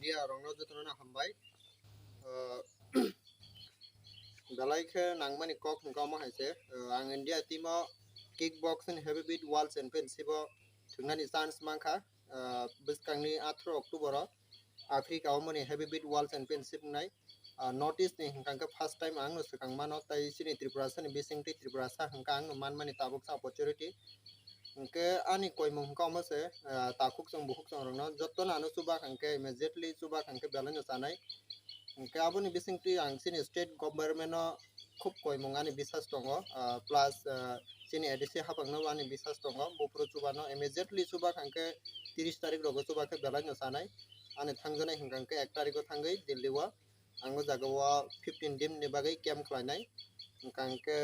India rongno jotona hambai belai ke nangmani kok ngkama haise ang India timo kickboxing heavyweight world championship o thungnani chance mangkha biskangni 18 October Africa omoni heavyweight world championship nai notice ni hingkangka first time ang no sekang mano tai sini Tripura sa ni bising Tripura sa hingkang no manmani tabuk sa opportunity hingke ani koimung hingkama se takuk song buhuk song rongno jotona no suba hingke immediately suba hingke belai no sanai hingke aboni bising ang sini state government no খুব কয়মং ani bisas tongo plus sini edisi hapangno ani bisas tongo bopro chubano immediately chuba hangke 30 tarik rogo chuba ke belai no sanai ani thangjanai hingkangke 1 tariko thangai Delhi o ango jagao 15 dim ni bagai camp khlainai hingkangke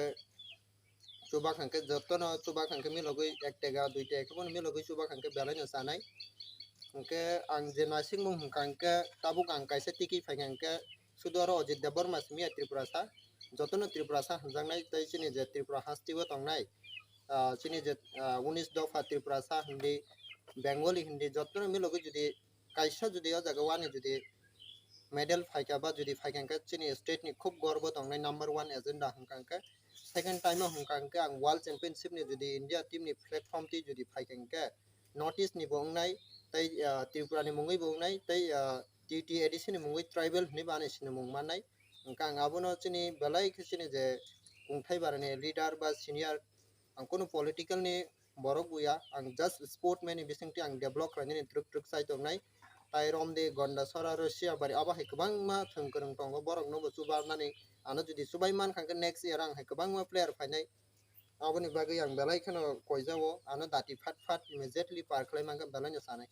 chuba hangke jotono chuba hangke milogoi 1 tega 2 tega kebon milogoi chuba hangke belai no sanai hingke ang je nasingmung hingkangke tabuk ang kaisa tiki phaingangke sudoro Ajit Deborma simia Tripura sa jotono Tripura sa hanjangnai tai chini je Tripura hastigo tongnai chini je 19 dofa Tripura sa hindi Bengali hindi jotono milogo judi kaisa judi o jaga wani judi medal phaika ba judi phaikangka chini state ni khub gorbo tongnai number 1 agenda hangkangka second time hangkangka ang world championship ni judi India team ni platform ti judi phaikangka notice ni bongnai tai Tripura ni mungoi bongnai tai TT edition ni mungoi tribal ni bani sini mungmanai hingkang abono chini belai ke chini je kungthai barani leader ba senior ang kono political ni borok buya ang just sportman ni bisingti ang develop khlainani truk truk sai tongnai tai romde gonda sora Russia bari aba hai kubang ma thungkrung tongo borok no bo chubarnani ano judi subai man khangke next year ang hai kubang ma player phainai aboni bagai ang belai khano koijawo ano dati phat phat immediately par khlai mangka belai no sanai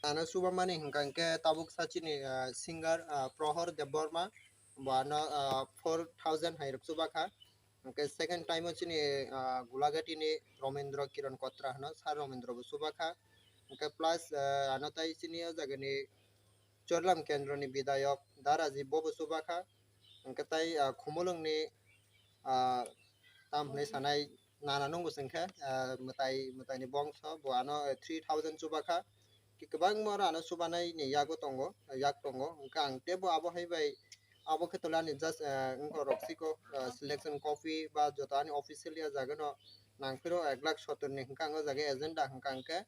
ano subamani hingkangke tabuk sachini singer Prohor Deborma bano 4000 hairuk subakha hingke second time chini Gulagati ni Romendra Kiran Kotra hano Sar Romendra bo subakha hingke plus ano tai chini o jagani Chorlam Kendra ni Bidayak Daraji bobo subakha hingke tai khumulung ni tam hnai sanai nana nunggu sengkha mutai ni bongso bo ano 3000 subakha kibang mora ano subanai ni yago tongo yak tongo hingka ang tebo abo haibai abo khetolani just ngko roxiko selection coffee ba jotani officially jagano nangpiro 1,70,000 ni hingka ang jaga agenda hingka angke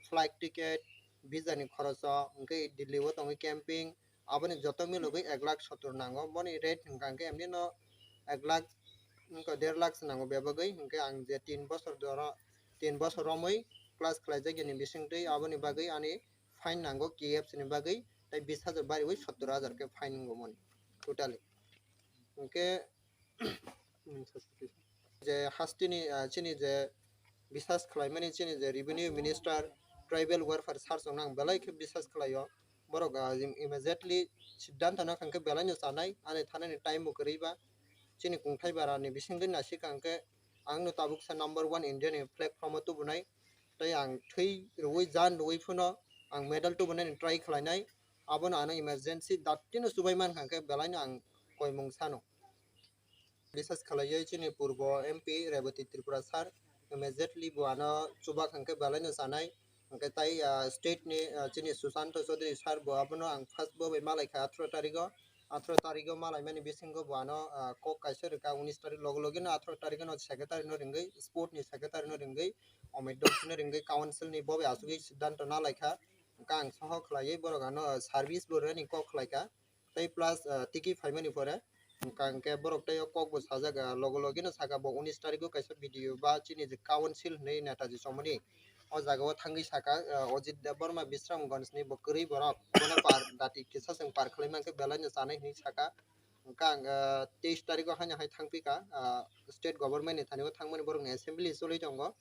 flight ticket visa ni khorocho hingke Delhi o tongi camping aboni joto milogoi 1,70,000 nango boni rate hingka angke emni no 1,00,000 ngko 1.5 lakh nango bebagai hingke ang je 3 bosor doro 3 bosor romoi class khlaijak ni bisingtwi aboni bagai ani fine nango KFC ni bagai tai 20,000 bari oi 70,000 ke fine ngomoni totally hingke je hastini chini je bisas khlaimani chini je revenue minister tribal welfare sarsong nang belai ke bisas khlaio borok immediately siddhanta na khangke belai no sanai ani thanani time bo kariba chini kungthai barani bisingdin na sikangke angno tabuk sa number 1 Indian ni platform o tubunai tai ang thui roi jan roi phuno ang medal tubunai try khlainai abono ano emergency dattino subaiman khangke belai no ang koimung sano bisas khalaioi chini purbo MP Revati Tripura sar immediately bo ano chuba khangke belai no sanai hingke tai state ni chini Susanto Chaudhary sar bo abono ang first bo bai malai kha 18 tariko 18 tariko malai mani bisingo bo ano kok kaisa rika 19 tarik logo logi no 18 tariko no secretary no ringai sport ni secretary no ringai omidok no ringai council ni bobe asugi siddhanto na laikha kang soho khlaioi borok ano service bo rani kok khlaika tai plus tiki phaimani pore kangke borok tai kok bo sajaga logo logi no saka bo 19 tariko kaisa video ba chini je council nei netaji somoni o jagao thangai saka Ajit Deborma Bisramganj ni bo kwrui borok bono par dati kisa seng par khlai mangke belai no sanai ni saka kang 23 tariko haina hai thangpika state government ni thanio thangmani borok ni assembly choloi tongo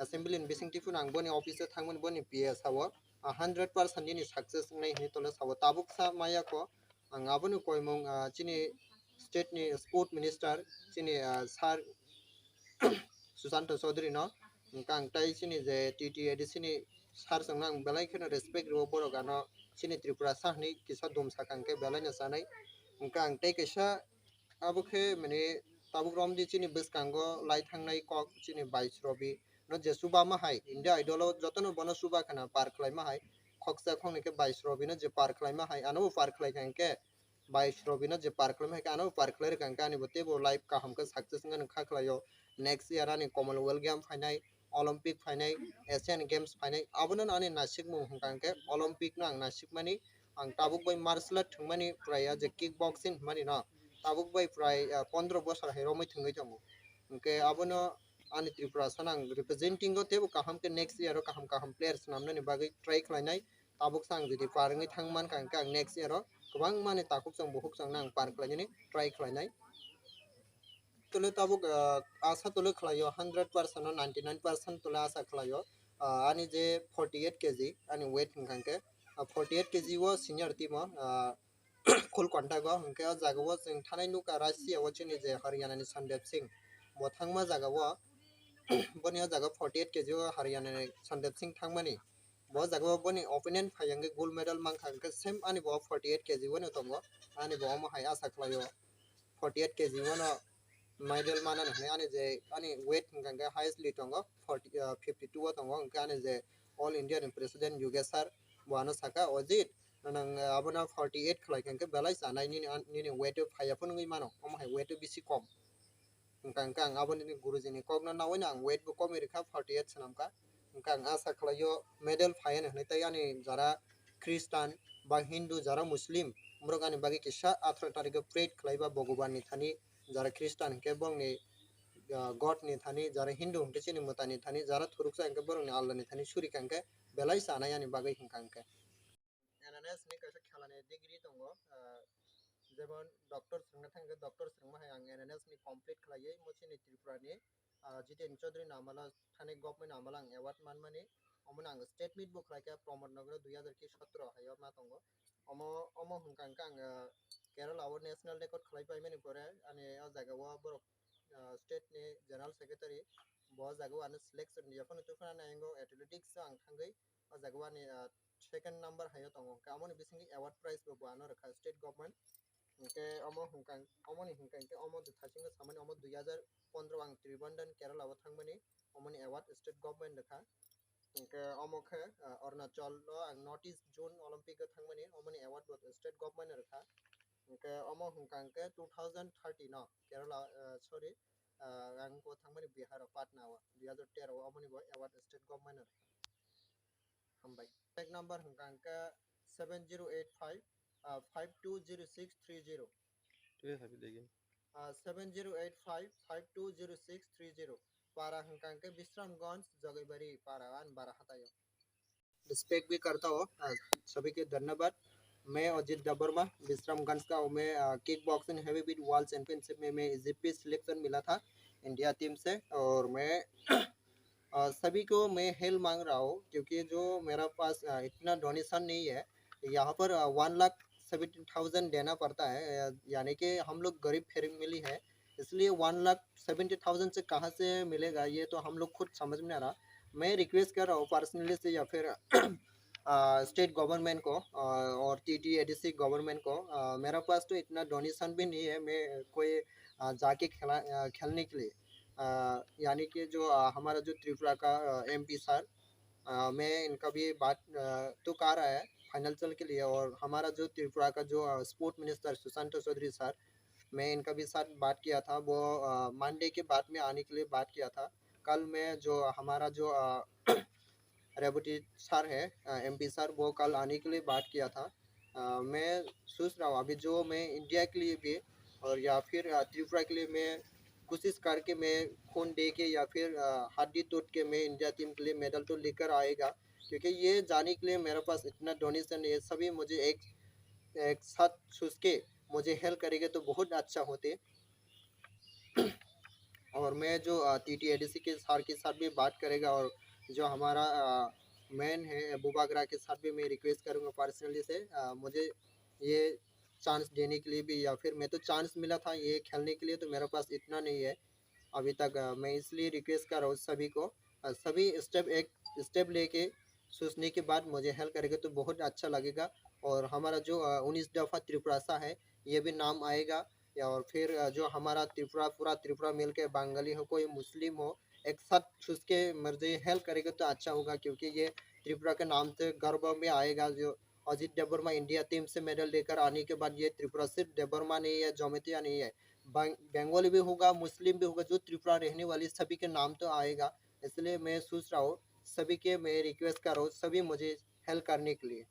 assembly ni bisingti phun ang boni office e thangmani boni PS hawo 100% ni success ngai ni tole sawo tabuk sa maya ko ang aboni koimong chini state ni sport minister chini sar Susanto Chaudhary no kang tai chini je TT edition ni sar songnang belai kheno respect ro borok ano chini Tripura sahni kisa dum sakangke belai no sanai kang tai kaisa abokhe mane tabuk rom di chini biskango lai thangnai kok chini 22 robi no je suba ma hai India idol jotono bono suba khana par khlai ma hai खक्सा खोंने के 22 रबिनो जे पार खलाइमा हाय आनो पार खलाइ खांके 22 रबिनो जे पार खलाइमा हाय आनो पार खलाइ खांके आनि बोते बो life का हमके success ngन खा खलायो नेक्स्ट ईयर आनि कॉमनवेल्थ गेम फाइनाय ओलंपिक फाइनाय एशियन गेम्स फाइनाय आबोनो आनि नासिक मु खांके ओलंपिक ना नासिक मानि आं ताबुक बाय मार्शल आर्ट थंमानि प्राय जे किक बॉक्सिंग मानि ना ताबुक बाय प्राय 15 बोसोर हेरोमै थंगै दंगो ओंके आबोनो आनि त्रिपुरा सानां रिप्रेजेंटिंग तेबो काहाम के नेक्स्ट ईयर काहाम काहाम प्लेयर्स नामने बागै ट्राई खलायनाय ताबुक सांग जुदि पारङै थांमान कांके आं नेक्स्ट ईयर गोबां माने ताकुक जों बहुक जों आं पार खलायनायनि ट्राई खलायनाय तुले ताबुक आशा तुले खलायो 100% 99% तुले आशा खलायो आनि जे 48 केजी आनि वेट कांके 48 केजी वो सीनियर टीम कुल कन्टागो हंके जागो जों थानाय नुका रासिया वचनि जे हरियाणा नि संदेप सिंह मोथांमा जागावो बनिया जागा 48 केजी हरियाणा नि संदेप सिंह थांमानि बो जागा बनि ओपोनेंट फायंगे गोल्ड मेडल मांखांके सेम आनि बो 48 केजी वनो दंगो आनि बो माहाय आशा खलायो 48 केजी वनो मेडल माना नहने आनि जे आनि वेट कांके हाईएस्टली दंगो 52 दंगो हंके आनि जे ऑल इंडिया नि प्रेसिडेंट योगेश सर वानो साका अजित नंग आबोना 48 खलाय कांके बेलाय जानाय नि वेट फायाफोन ngै मानो माहाय वेट बिसि कम कांके आं आबोनि गुरुजिनि कगना नावैना आं वेट बो कम रेखा 48 सनामका कांके आं आशा खलायो मेडल फायन हने तै आनि जारा ख्रिस्टान बा हिंदू जारा मुस्लिम मुरगानि बागै किसा 18 तारिख प्रेड खलायबा भगवान नि थानि जारा ख्रिस्टान के बंनि गॉड नि थानि जारा हिंदू हंके चिनि मतानि थानि जारा थुरुकसा हंके बरंनि आल्लाह नि थानि सुरि कांके बेलाय जानाय आनि बागै कांके एनएनएस नि कैसे खेलाने डिग्री दंगो जेबन डॉक्टर संग थांगे डॉक्टर संग माहाय आं एनएनएस नि कंप्लीट खलायै मोचिनि त्रिपुरा नि जितेन चौधरी नामाला थाने गवर्नमेंट नामाला आं अवार्ड मान माने अमन आं स्टेट मीट बुक लाइक प्रमोद नगर 2017 हायो मा दंगो अमो अमो हंकांका आं केरला व नेशनल रेकॉर्ड खलाय पाइ माने परे आने आ जागावा बर स्टेट नि जनरल सेक्रेटरी बो जागावा आनो सिलेक्शन याफन तुफाना नायंगो एथलेटिक्स आं थांगै आ जागावा नि सेकंड नंबर हायो दंगो कामोन बिसिंनि अवार्ड प्राइज बो बानो रखा स्टेट गवर्नमेंट के अमो हंकां अमोनि हंकांके अमो थासिंग सामाने अमो 2015 आं त्रिबंधन केरला व थांगमानि अमोनि अवार्ड स्टेट गवर्नमेंट रखा के अमोखे अरुणाचल आं नॉर्थ ईस्ट जोन ओलंपिक थांगमानि अमोनि अवार्ड बो स्टेट गवर्नमेंट रखा के अमो हंकांके 2030 न केरला सॉरी आं को थांगमानि बिहार पाटना 2013 अमोनि बो अवार्ड स्टेट गवर्नमेंट हमबाय टेक नंबर हंकांके 7085 520630 तुझे हाबी देगी 7085 520630 पारा हंकांके विश्रामगंज जगैबरी पारा आन बारा हतायो रिस्पेक्ट भी करता हो सभी के धन्यवाद मैं अजित डबरमा विश्रामगंज का हूँ मैं kick boxing heavy weight world championship में मैं जीपी सिलेक्शन मिला था इंडिया टीम से और मैं सभी को मैं हेल्प मांग रहा हूँ क्योंकि जो मेरा पास इतना डोनेशन नहीं है यहाँ पर 1,70,000 देना पड़ता है यानी कि हम लोग गरीब फैमिली है इसलिए 1,70,000 से कहाँ से मिलेगा ये तो हम लोग खुद समझ में आ रहा मैं रिक्वेस्ट कर रहा हूँ पर्सनली से या फिर स्टेट गवर्नमेंट को और TTADC गवर्नमेंट को मेरा पास तो इतना डोनेशन भी नहीं है मैं कोई जाके खेलने के लिए यानी कि जो हमारा जो त्रिपुरा का MP सर मैं इनका भी बात तो कर रहा है फाइनल के लिए और हमारा जो त्रिपुरा का जो sport minister Sushant Chaudhary sir मैं इनका भी साथ बात किया था वो मंडे के बाद में आने के लिए बात किया था कल मैं जो हमारा जो रेबुटी सर है MP सर वो कल आने के लिए बात किया था मैं सोच रहा हूँ अभी जो मैं इंडिया के लिए भी और या फिर त्रिपुरा के लिए मैं कोशिश करके मैं खून दे के या फिर हड्डी तोड़ के मैं इंडिया टीम के लिए मेडल तो लेकर आएगा क्योंकि ये जाने के लिए मेरे पास इतना डोनेशन ये सभी मुझे एक साथ सोच के मुझे हेल्प करेगा तो बहुत अच्छा होते और मैं जो TTADC के सर के साथ भी बात करेगा और जो हमारा मैन है बुबागरा के साथ भी मैं रिक्वेस्ट करूँगा पर्सनली से मुझे ये चांस देने के लिए भी या फिर मैं तो चांस मिला था ये खेलने के लिए तो मेरे पास इतना नहीं है अभी तक मैं इसलिए रिक्वेस्ट कर रहा हूँ सभी को सभी एक स्टेप लेके सोचने के बाद मुझे हेल्प करेगा तो बहुत अच्छा लगेगा और हमारा जो 19 दफ़ा त्रिपुरासा है ये भी नाम आएगा या और फिर जो हमारा त्रिपुरा पूरा त्रिपुरा मिल के बंगाली हो कोई मुस्लिम हो एक साथ सोच के मुझे हेल्प करेगा तो अच्छा होगा क्योंकि ये त्रिपुरा के नाम से गर्व में आएगा। जो अजित देववर्मा इंडिया टीम से मेडल लेकर आने के बाद ये त्रिपुरा सिर्फ देववर्मा नहीं है, जोमेतिया नहीं है, बंगाली भी होगा, मुस्लिम भी होगा, जो त्रिपुरा रहने वाली सभी के नाम तो आएगा। इसलिए मैं सोच रहा हूँ सभी के मैं रिक्वेस्ट कर रहा हूँ सभी मुझे हेल्प करने के लिए।